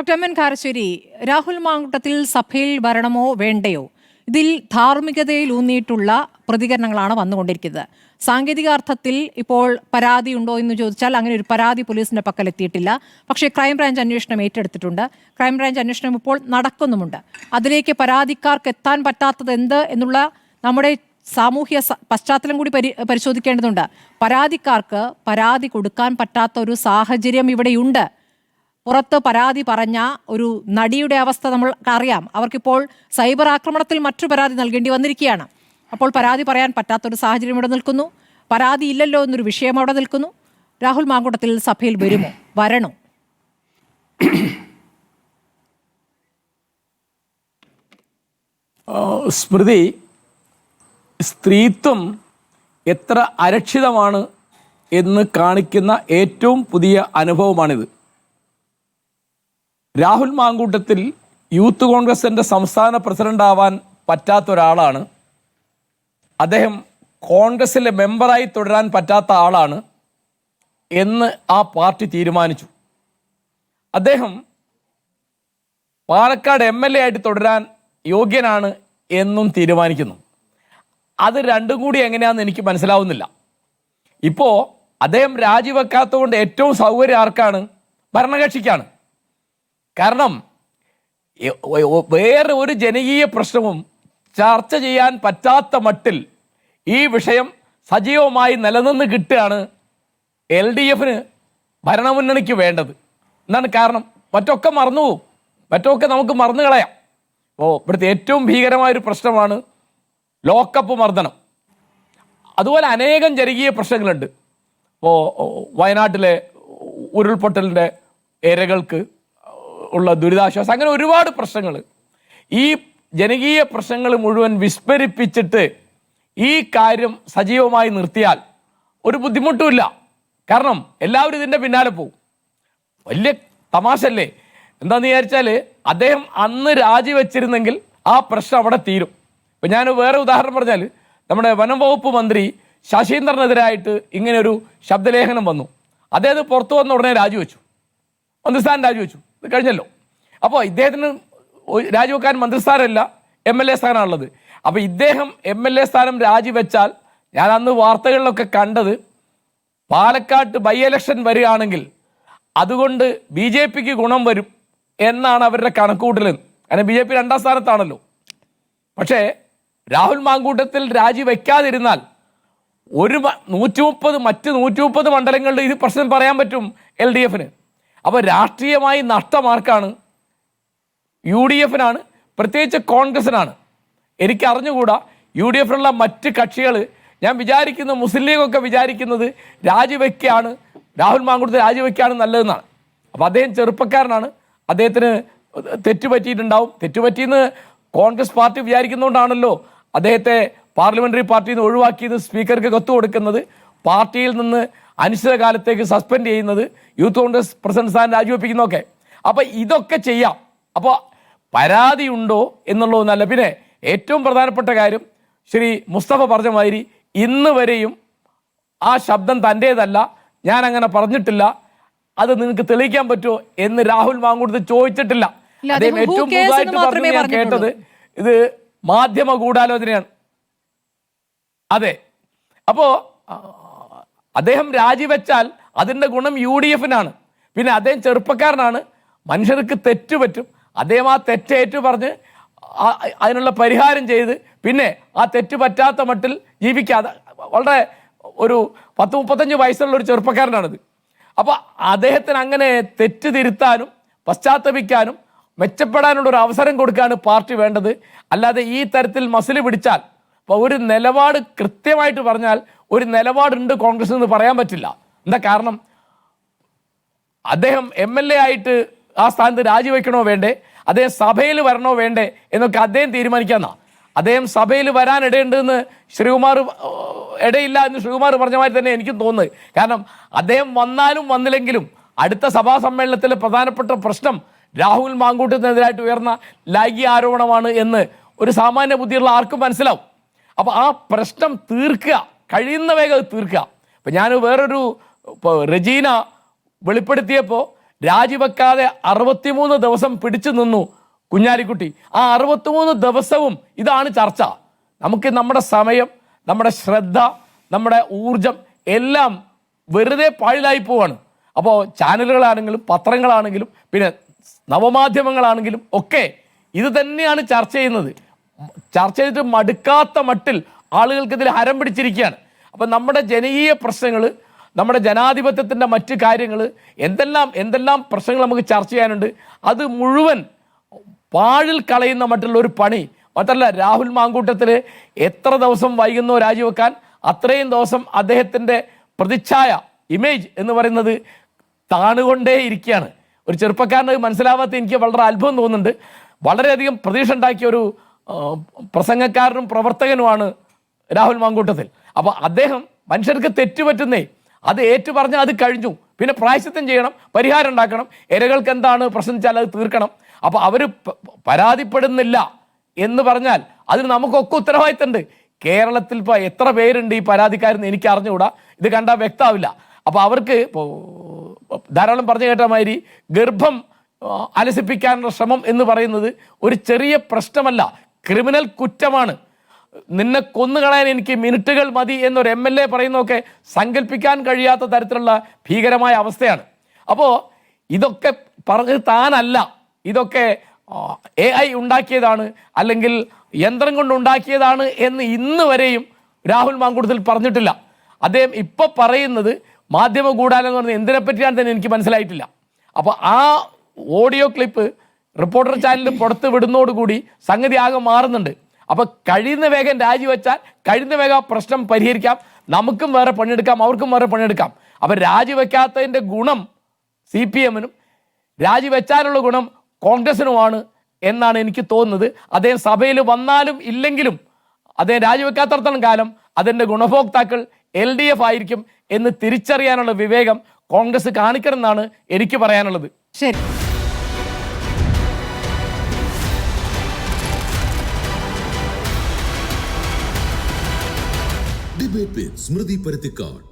Doctor M N Karassery, Rahul Mankoottathil സഭയിൽ വരണമോ വേണ്ടയോ, ഇതിൽ ധാർമ്മികതയിൽ ഊന്നിയിട്ടുള്ള പ്രതികരണങ്ങളാണ് വന്നുകൊണ്ടിരിക്കുന്നത്. സാങ്കേതികാർത്ഥത്തിൽ ഇപ്പോൾ പരാതി ഉണ്ടോ എന്ന് ചോദിച്ചാൽ അങ്ങനെ ഒരു പരാതി പോലീസിന്റെ പക്കലെത്തിയിട്ടില്ല. പക്ഷേ ക്രൈംബ്രാഞ്ച് അന്വേഷണം ഏറ്റെടുത്തിട്ടുണ്ട്. ക്രൈംബ്രാഞ്ച് അന്വേഷണം ഇപ്പോൾ നടക്കുന്നുമുണ്ട്. അതിലേക്ക് പരാതിക്കാർക്ക് എത്താൻ പറ്റാത്തത് എന്ത് എന്നുള്ള നമ്മുടെ സാമൂഹ്യ പശ്ചാത്തലം കൂടി പരിശോധിക്കേണ്ടതുണ്ട്. പരാതിക്കാർക്ക് പരാതി കൊടുക്കാൻ പറ്റാത്ത ഒരു സാഹചര്യം ഇവിടെയുണ്ട്. പുറത്ത് പരാതി പറഞ്ഞ ഒരു നടിയുടെ അവസ്ഥ നമ്മൾ അറിയാം. അവർക്കിപ്പോൾ സൈബർ ആക്രമണത്തിൽ മറ്റു പരാതി നൽകേണ്ടി വന്നിരിക്കുകയാണ്. അപ്പോൾ പരാതി പറയാൻ പറ്റാത്തൊരു സാഹചര്യം ഇവിടെ നിൽക്കുന്നു. പരാതി ഇല്ലല്ലോ എന്നൊരു വിഷയം അവിടെ നിൽക്കുന്നു. രാഹുൽ മാങ്കൂട്ടത്തിൽ സഭയിൽ വരണോ? സ്മൃതി, സ്ത്രീത്വം എത്ര അരക്ഷിതമാണ് എന്ന് കാണിക്കുന്ന ഏറ്റവും പുതിയ അനുഭവമാണിത്. രാഹുൽ മാങ്കൂട്ടത്തിൽ യൂത്ത് കോൺഗ്രസിൻ്റെ സംസ്ഥാന പ്രസിഡന്റ് ആവാൻ പറ്റാത്ത ഒരാളാണ്. അദ്ദേഹം കോൺഗ്രസിലെ മെമ്പറായി തുടരാൻ പറ്റാത്ത ആളാണ് എന്ന് ആ പാർട്ടി തീരുമാനിച്ചു. അദ്ദേഹം പാലക്കാട് MLA ആയിട്ട് തുടരാൻ യോഗ്യനാണ് എന്നും തീരുമാനിക്കുന്നു. അത് രണ്ടും കൂടി എങ്ങനെയാണെന്ന് എനിക്ക് മനസ്സിലാവുന്നില്ല. ഇപ്പോൾ അദ്ദേഹം രാജിവെക്കാത്തതുകൊണ്ട് ഏറ്റവും സൗകര്യം ആർക്കാണ്? ഭരണകക്ഷിക്കാണ്. കാരണം വേറെ ഒരു ജനകീയ പ്രശ്നവും ചർച്ച ചെയ്യാൻ പറ്റാത്ത മട്ടിൽ ഈ വിഷയം സജീവമായി നിലനിന്ന് കിട്ടുകയാണ് LDFന് ഭരണമുന്നണിക്ക് വേണ്ടത്. എന്താണ് കാരണം? മറ്റൊക്കെ മറന്നുപോകും, മറ്റൊക്കെ നമുക്ക് മറന്നു കളയാം. അപ്പോൾ ഇവിടുത്തെ ഏറ്റവും ഭീകരമായൊരു പ്രശ്നമാണ് ലോക്കപ്പ് മർദ്ദനം. അതുപോലെ അനേകം ജനകീയ പ്രശ്നങ്ങളുണ്ട്. ഇപ്പോൾ വയനാട്ടിലെ ഉരുൾപൊട്ടലിൻ്റെ ഇരകൾക്ക് ഉള്ള ദുരിതാശ്വാസം, അങ്ങനെ ഒരുപാട് പ്രശ്നങ്ങൾ. ഈ ജനകീയ പ്രശ്നങ്ങൾ മുഴുവൻ വിസ്മരിപ്പിച്ചിട്ട് ഈ കാര്യം സജീവമായി നിർത്തിയാൽ ഒരു ബുദ്ധിമുട്ടുമില്ല. കാരണം എല്ലാവരും ഇതിൻ്റെ പിന്നാലെ പോകും. വലിയ തമാശല്ലേ? എന്താണെന്ന് വിചാരിച്ചാൽ അദ്ദേഹം അന്ന് രാജിവെച്ചിരുന്നെങ്കിൽ ആ പ്രശ്നം അവിടെ തീരും. ഇപ്പം ഞാൻ വേറെ ഉദാഹരണം പറഞ്ഞാൽ, നമ്മുടെ വനം വകുപ്പ് മന്ത്രി ശശീന്ദ്രനെതിരായിട്ട് ഇങ്ങനെയൊരു ശബ്ദലേഖനം വന്നു. അദ്ദേഹം പുറത്തു വന്ന ഉടനെ രാജിവെച്ചു, മന്ത്രിസ്ഥാനം രാജിവെച്ചു. ഇത് കഴിഞ്ഞല്ലോ. അപ്പോൾ ഇദ്ദേഹത്തിന് രാജിവെക്കാൻ മന്ത്രിസ്ഥാനമല്ല, MLA സ്ഥാനമാണുള്ളത്. അപ്പോൾ ഇദ്ദേഹം MLA സ്ഥാനം രാജിവെച്ചാൽ, ഞാൻ അന്ന് വാർത്തകളിലൊക്കെ കണ്ടത്, പാലക്കാട്ട് ബൈ ഇലക്ഷൻ വരികയാണെങ്കിൽ അതുകൊണ്ട് BJPക്ക് ഗുണം വരും എന്നാണ് അവരുടെ കണക്കുകൂട്ടൽ. കാരണം BJP 2ാം സ്ഥാനത്താണല്ലോ. പക്ഷേ രാഹുൽ മാങ്കൂട്ടത്തിൽ രാജിവെക്കാതിരുന്നാൽ ഒരു 130 മണ്ഡലങ്ങളിൽ ഇത് പ്രശ്നം പറയാൻ പറ്റും LDFന്. അപ്പോൾ രാഷ്ട്രീയമായി നഷ്ടമാർക്കാണ്? UDFനാണ്, പ്രത്യേകിച്ച് കോൺഗ്രസിനാണ്. എനിക്ക് അറിഞ്ഞുകൂടാ UDFനുള്ള മറ്റ് കക്ഷികൾ. ഞാൻ വിചാരിക്കുന്നു മുസ്ലിം ലീഗൊക്കെ വിചാരിക്കുന്നത് രാജിവെക്കുകയാണ്, രാഹുൽ മാങ്കൂട്ടത്തിൽ രാജിവെക്കുകയാണ് നല്ലതെന്നാണ്. അപ്പോൾ അദ്ദേഹം ചെറുപ്പക്കാരനാണ്, അദ്ദേഹത്തിന് തെറ്റുപറ്റിയിട്ടുണ്ടാവും. തെറ്റുപറ്റിയെന്ന് കോൺഗ്രസ് പാർട്ടി വിചാരിക്കുന്നതുകൊണ്ടാണല്ലോ അദ്ദേഹത്തെ പാർലമെൻ്ററി പാർട്ടിയിൽ നിന്ന് ഒഴിവാക്കിയത്, സ്പീക്കർക്ക് കത്ത് കൊടുക്കുന്നത്, പാർട്ടിയിൽ നിന്ന് അനിശ്ചിതകാലത്തേക്ക് സസ്പെൻഡ് ചെയ്യുന്നത്, യൂത്ത് കോൺഗ്രസ് പ്രസിഡന്റ് സ്ഥാനം രാജിവെപ്പിക്കുന്നതൊക്കെ. അപ്പോൾ ഇതൊക്കെ ചെയ്യാം. അപ്പോൾ പരാതി ഉണ്ടോ എന്നുള്ളതൊന്നല്ല. പിന്നെ ഏറ്റവും പ്രധാനപ്പെട്ട കാര്യം, ശ്രീ മുസ്തഫ പറഞ്ഞ മാതിരി ഇന്ന് വരെയും ആ ശബ്ദം തൻ്റേതല്ല, ഞാൻ അങ്ങനെ പറഞ്ഞിട്ടില്ല, അത് നിങ്ങൾക്ക് തെളിയിക്കാൻ പറ്റുമോ എന്ന് രാഹുൽ മാങ്കൂട്ടത്തിൽ ചോദിച്ചിട്ടില്ല. അദ്ദേഹം ഏറ്റവും പുതുതായിട്ട് പറഞ്ഞു, ഞാൻ കേട്ടത് ഇത് മാധ്യമ ഗൂഢാലോചനയാണ്. അതെ. അപ്പോൾ അദ്ദേഹം രാജിവെച്ചാൽ അതിൻ്റെ ഗുണം UDFനാണ്. പിന്നെ അദ്ദേഹം ചെറുപ്പക്കാരനാണ്, മനുഷ്യർക്ക് തെറ്റുപറ്റും. അദ്ദേഹം ആ തെറ്റേറ്റു പറഞ്ഞ് അതിനുള്ള പരിഹാരം ചെയ്ത് പിന്നെ ആ തെറ്റ് പറ്റാത്ത മട്ടിൽ ജീവിക്കാതെ വളരെ ഒരു 30-35 വയസ്സുള്ള ഒരു ചെറുപ്പക്കാരനാണിത്. അപ്പോൾ അദ്ദേഹത്തിന് അങ്ങനെ തെറ്റ് തിരുത്താനും പശ്ചാത്തപിക്കാനും മെച്ചപ്പെടാനുള്ളൊരു അവസരം കൊടുക്കാണ് പാർട്ടി വേണ്ടത്. അല്ലാതെ ഈ തരത്തിൽ മസിൽ പിടിച്ചാൽ, ഇപ്പോൾ ഒരു നിലപാട് കൃത്യമായിട്ട് പറഞ്ഞാൽ ഒരു നിലപാടുണ്ട് കോൺഗ്രസ് എന്ന് പറയാൻ പറ്റില്ല. എന്താ കാരണം? അദ്ദേഹം MLA ആയിട്ട് ആ സ്ഥാനത്ത് രാജിവെക്കണോ വേണ്ടേ, അദ്ദേഹം സഭയിൽ വരണോ വേണ്ടേ എന്നൊക്കെ അദ്ദേഹം തീരുമാനിക്കാമെന്നാ. അദ്ദേഹം സഭയിൽ വരാൻ ഇടയുണ്ടെന്ന് ഇടയില്ല എന്ന് ശ്രീകുമാർ പറഞ്ഞ മാതിരി തന്നെ എനിക്കും തോന്നുന്നത്. കാരണം അദ്ദേഹം വന്നാലും വന്നില്ലെങ്കിലും അടുത്ത സഭാ സമ്മേളനത്തിലെ പ്രധാനപ്പെട്ട പ്രശ്നം രാഹുൽ മാങ്കൂട്ടത്തിനെതിരായിട്ട് ഉയർന്ന ലൈംഗിക ആരോപണമാണ് എന്ന് ഒരു സാമാന്യ ബുദ്ധിയുള്ള ആർക്കും മനസ്സിലാവും. അപ്പോൾ ആ പ്രശ്നം തീർക്കുക, കഴിയുന്ന വേഗം തീർക്കുക. ഇപ്പം ഞാൻ വേറൊരു റെജീന വെളിപ്പെടുത്തിയപ്പോൾ രാജിവെക്കാതെ 63 ദിവസം പിടിച്ചു നിന്നു കുഞ്ഞാലിക്കുട്ടി. ആ 63 ദിവസവും ഇതാണ് ചർച്ച. നമുക്ക് നമ്മുടെ സമയം, നമ്മുടെ ശ്രദ്ധ, നമ്മുടെ ഊർജം എല്ലാം വെറുതെ പാഴിലായി പോവാണ്. അപ്പോൾ ചാനലുകളാണെങ്കിലും പത്രങ്ങളാണെങ്കിലും പിന്നെ നവമാധ്യമങ്ങളാണെങ്കിലും ഒക്കെ ഇത് തന്നെയാണ് ചർച്ച ചെയ്യുന്നത്. ചർച്ച ചെയ്തിട്ട് മടുക്കാത്ത മട്ടിൽ ആളുകൾക്കിതിൽ ഹരം പിടിച്ചിരിക്കുകയാണ്. അപ്പം നമ്മുടെ ജനകീയ പ്രശ്നങ്ങൾ, നമ്മുടെ ജനാധിപത്യത്തിൻ്റെ മറ്റ് കാര്യങ്ങൾ, എന്തെല്ലാം പ്രശ്നങ്ങൾ നമുക്ക് ചർച്ച ചെയ്യാനുണ്ട്, അത് മുഴുവൻ പാഴിൽ കളയുന്ന മറ്റുള്ള ഒരു പണി. മാത്രമല്ല, രാഹുൽ മാങ്കൂട്ടത്തിൽ എത്ര ദിവസം വൈകുന്നോ രാജിവെക്കാൻ, അത്രയും ദിവസം അദ്ദേഹത്തിൻ്റെ പ്രതിച്ഛായ, ഇമേജ് എന്ന് പറയുന്നത് താണുകൊണ്ടേ ഇരിക്കുകയാണ്. ഒരു ചെറുപ്പക്കാരന് മനസ്സിലാവാത്ത എനിക്ക് വളരെ അത്ഭുതം തോന്നുന്നുണ്ട്. വളരെയധികം പ്രതീക്ഷ ഉണ്ടാക്കിയ ഒരു പ്രസംഗക്കാരനും പ്രവർത്തകനുമാണ് രാഹുൽ മാങ്കൂട്ടത്തിൽ. അപ്പോൾ അദ്ദേഹം മനുഷ്യർക്ക് തെറ്റുപറ്റുന്നേ, അത് ഏറ്റുപറഞ്ഞാൽ അത് കഴിഞ്ഞു. പിന്നെ പ്രായശ്ചിത്തം ചെയ്യണം, പരിഹാരം ഉണ്ടാക്കണം, ഇരകൾക്ക് എന്താണ് പ്രശ്നം വെച്ചാൽ അത് തീർക്കണം. അപ്പോൾ അവർ പരാതിപ്പെടുന്നില്ല എന്ന് പറഞ്ഞാൽ അതിന് നമുക്കൊക്കെ ഉത്തരവാദിത്തമുണ്ട്. കേരളത്തിൽ ഇപ്പോൾ എത്ര പേരുണ്ട് ഈ പരാതിക്കാരെന്ന് എനിക്ക് അറിഞ്ഞുകൂടാ, ഇത് കണ്ടാൽ വ്യക്തമാവില്ല. അപ്പോൾ അവർക്ക് ഇപ്പോൾ ധാരാളം പറഞ്ഞു കേട്ട മാതിരി ഗർഭം അലസിപ്പിക്കാനുള്ള ശ്രമം എന്ന് പറയുന്നത് ഒരു ചെറിയ പ്രശ്നമല്ല, ക്രിമിനൽ കുറ്റമാണ്. നിന്നെ കൊന്നുകളയാൻ എനിക്ക് മിനിറ്റുകൾ മതി എന്നൊരു MLA പറയുന്നതൊക്കെ സങ്കല്പിക്കാൻ കഴിയാത്ത തരത്തിലുള്ള ഭീകരമായ അവസ്ഥയാണ്. അപ്പോൾ ഇതൊക്കെ പറഞ്ഞത് താനല്ല, ഇതൊക്കെ AI ഉണ്ടാക്കിയതാണ് അല്ലെങ്കിൽ യന്ത്രം കൊണ്ട് ഉണ്ടാക്കിയതാണ് എന്ന് ഇന്ന് വരെയും രാഹുൽ മാങ്കൂട്ടത്തിൽ പറഞ്ഞിട്ടില്ല. അദ്ദേഹം ഇപ്പോൾ പറയുന്നത് മാധ്യമ ഗൂഢാലോചന എന്ന് പറഞ്ഞാൽ എന്തിനെ പറ്റിയാണ് തന്നെ എനിക്ക് മനസ്സിലായിട്ടില്ല. അപ്പോൾ ആ ഓഡിയോ ക്ലിപ്പ് റിപ്പോർട്ടർ ചാനലിൽ പുറത്ത് വിടുന്നതോടുകൂടി സംഗതി ആകെ മാറുന്നുണ്ട്. അപ്പോൾ കഴിയുന്ന വേഗം രാജിവെച്ചാൽ കഴിയുന്ന വേഗം പ്രശ്നം പരിഹരിക്കാം, നമുക്കും വേറെ പണിയെടുക്കാം, അവർക്കും വേറെ പണിയെടുക്കാം. അപ്പോൾ രാജിവെക്കാത്തതിൻ്റെ ഗുണം CPM-നും രാജിവെച്ചാലുള്ള ഗുണം കോൺഗ്രസിനുമാണ് എന്നാണ് എനിക്ക് തോന്നുന്നത്. അദ്ദേഹം സഭയിൽ വന്നാലും ഇല്ലെങ്കിലും അദ്ദേഹം രാജിവെക്കാത്തടത്തോളം കാലം അതിൻ്റെ ഗുണഭോക്താക്കൾ LDF ആയിരിക്കും എന്ന് തിരിച്ചറിയാനുള്ള വിവേകം കോൺഗ്രസ് കാണിക്കണമെന്നാണ് എനിക്ക് പറയാനുള്ളത്. ശരി. Debate with Smriti Parithikar.